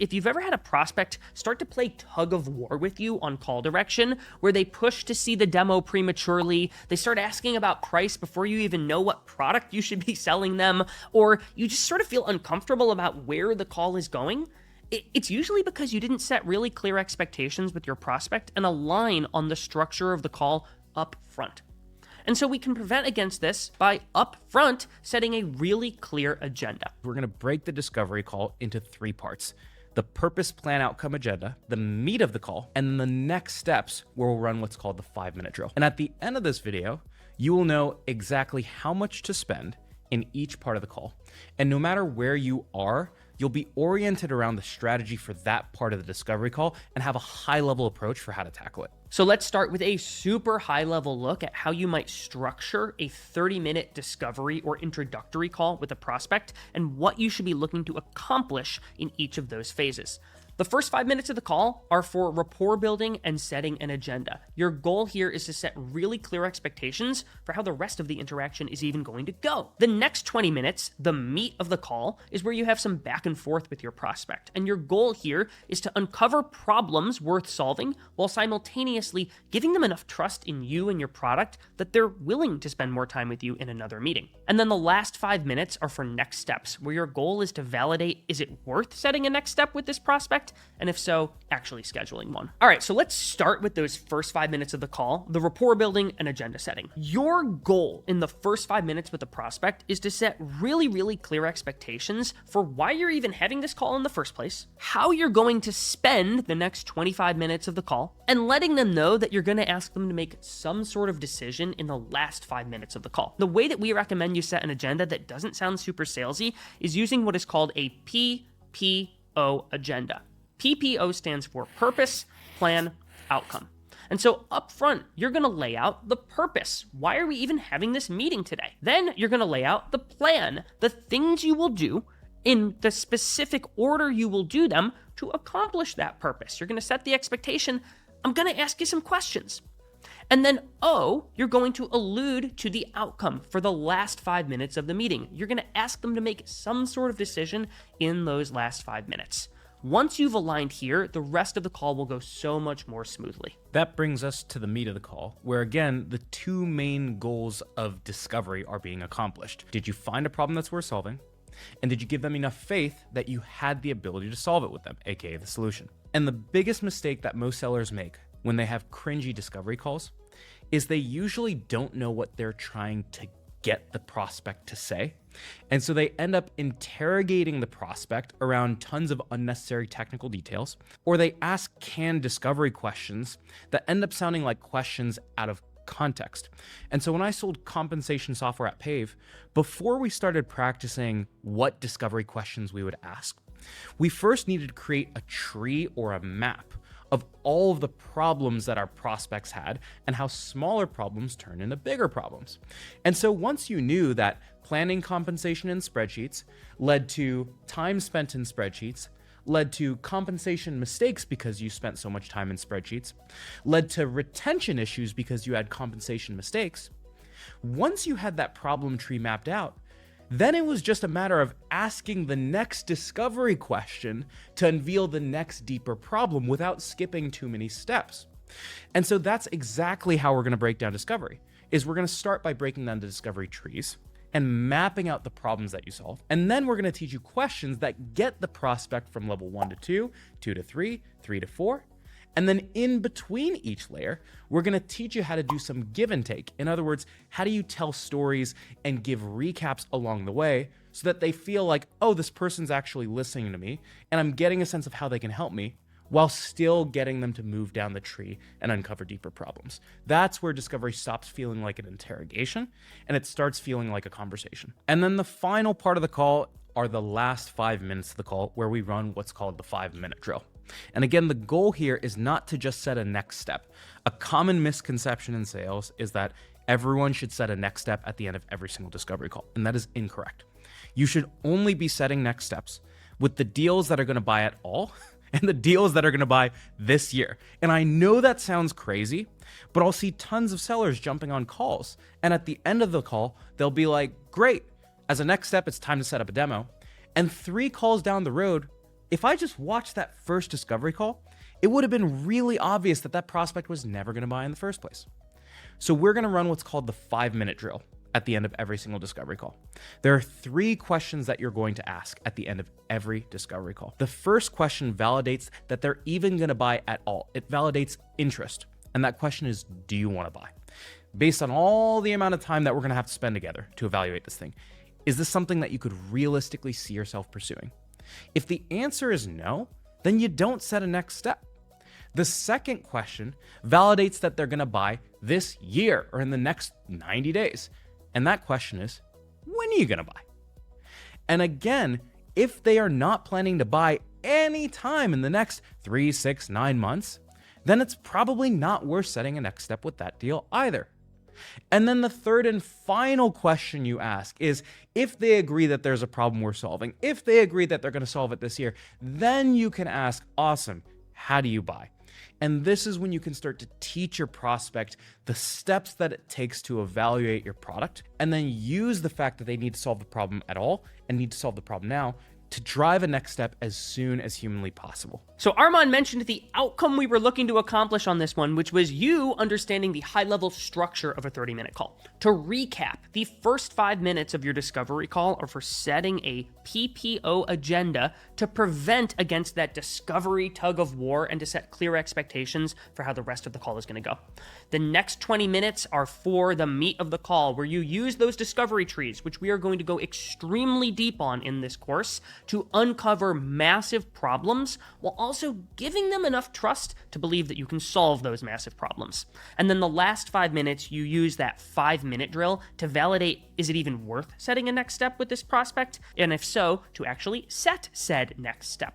If you've ever had a prospect start to play tug of war with you on call direction, where they push to see the demo prematurely, they start asking about price before you even know what product you should be selling them, or you just sort of feel uncomfortable about where the call is going, it's usually because you didn't set really clear expectations with your prospect and align on the structure of the call up front. And so we can prevent against this by up front setting a really clear agenda. We're going to break the discovery call into 3 parts: the purpose, plan, outcome agenda, the meat of the call, and the next steps, where we'll run what's called the 5-minute drill. And at the end of this video, you will know exactly how much to spend in each part of the call. And no matter where you are, you'll be oriented around the strategy for that part of the discovery call and have a high-level approach for how to tackle it. So let's start with a super high-level look at how you might structure a 30-minute discovery or introductory call with a prospect and what you should be looking to accomplish in each of those phases. The first 5 minutes of the call are for rapport building and setting an agenda. Your goal here is to set really clear expectations for how the rest of the interaction is even going to go. The next 20 minutes, the meat of the call, is where you have some back and forth with your prospect. And your goal here is to uncover problems worth solving while simultaneously giving them enough trust in you and your product that they're willing to spend more time with you in another meeting. And then the last 5 minutes are for next steps, where your goal is to validate, is it worth setting a next step with this prospect? And if so, actually scheduling one. All right, so let's start with those first 5 minutes of the call, the rapport building and agenda setting. Your goal in the first 5 minutes with the prospect is to set really clear expectations for why you're even having this call in the first place, how you're going to spend the next 25 minutes of the call, and letting them know that you're going to ask them to make some sort of decision in the last 5 minutes of the call. The way that we recommend you set an agenda that doesn't sound super salesy is using what is called a PPO agenda. PPO stands for purpose, plan, outcome. And so up front, you're going to lay out the purpose. Why are we even having this meeting today? Then you're going to lay out the plan, the things you will do in the specific order you will do them to accomplish that purpose. You're going to set the expectation. I'm going to ask you some questions. And then you're going to allude to the outcome for the last 5 minutes of the meeting. You're going to ask them to make some sort of decision in those last 5 minutes. Once you've aligned here, the rest of the call will go so much more smoothly. That brings us to the meat of the call, where again, the 2 main goals of discovery are being accomplished. Did you find a problem that's worth solving? And did you give them enough faith that you had the ability to solve it with them, aka the solution? And the biggest mistake that most sellers make when they have cringy discovery calls is they usually don't know what they're trying to get the prospect to say. And so they end up interrogating the prospect around tons of unnecessary technical details, or they ask canned discovery questions that end up sounding like questions out of context. And so when I sold compensation software at Pave, before we started practicing what discovery questions we would ask, we first needed to create a tree or a map of all of the problems that our prospects had and how smaller problems turn into bigger problems. And so once you knew that planning compensation in spreadsheets led to time spent in spreadsheets, led to compensation mistakes because you spent so much time in spreadsheets, led to retention issues because you had compensation mistakes, once you had that problem tree mapped out, then it was just a matter of asking the next discovery question to unveil the next deeper problem without skipping too many steps. And so that's exactly how we're going to break down discovery, is we're going to start by breaking down the discovery trees and mapping out the problems that you solve. And then we're going to teach you questions that get the prospect from level 1 to 2, 2 to 3, 3 to 4. And then in between each layer, we're going to teach you how to do some give and take. In other words, how do you tell stories and give recaps along the way so that they feel like, oh, this person's actually listening to me and I'm getting a sense of how they can help me while still getting them to move down the tree and uncover deeper problems. That's where discovery stops feeling like an interrogation and it starts feeling like a conversation. And then the final part of the call are the last 5 minutes of the call, where we run what's called the 5-minute drill. And again, the goal here is not to just set a next step. A common misconception in sales is that everyone should set a next step at the end of every single discovery call, and that is incorrect. You should only be setting next steps with the deals that are going to buy at all and the deals that are going to buy this year. And I know that sounds crazy, but I'll see tons of sellers jumping on calls, and at the end of the call, they'll be like, great, as a next step, it's time to set up a demo. And 3 calls down the road, If I just watched that first discovery call, it would have been really obvious that that prospect was never going to buy in the first place. So we're going to run what's called the 5-minute drill at the end of every single discovery call. There are 3 questions that you're going to ask at the end of every discovery call. The first question validates that they're even going to buy at all. It validates interest. And that question is, do you want to buy? Based on all the amount of time that we're going to have to spend together to evaluate this thing, is this something that you could realistically see yourself pursuing? If the answer is no, then you don't set a next step. The second question validates that they're going to buy this year or in the next 90 days. And that question is, when are you going to buy? And again, if they are not planning to buy any time in the next 3, 6, 9 months, then it's probably not worth setting a next step with that deal either. And then the third and final question you ask is, if they agree that there's a problem we're solving, if they agree that they're going to solve it this year, then you can ask, awesome, how do you buy? And this is when you can start to teach your prospect the steps that it takes to evaluate your product, and then use the fact that they need to solve the problem at all and need to solve the problem now to drive a next step as soon as humanly possible. So Armand mentioned the outcome we were looking to accomplish on this one, which was you understanding the high-level structure of a 30-minute call. To recap, the first 5 minutes of your discovery call are for setting a PPO agenda to prevent against that discovery tug of war and to set clear expectations for how the rest of the call is going to go. The next 20 minutes are for the meat of the call, where you use those discovery trees, which we are going to go extremely deep on in this course, to uncover massive problems while also giving them enough trust to believe that you can solve those massive problems. And then the last 5 minutes, you use that 5-minute drill to validate, is it even worth setting a next step with this prospect? And if so, to actually set said next step.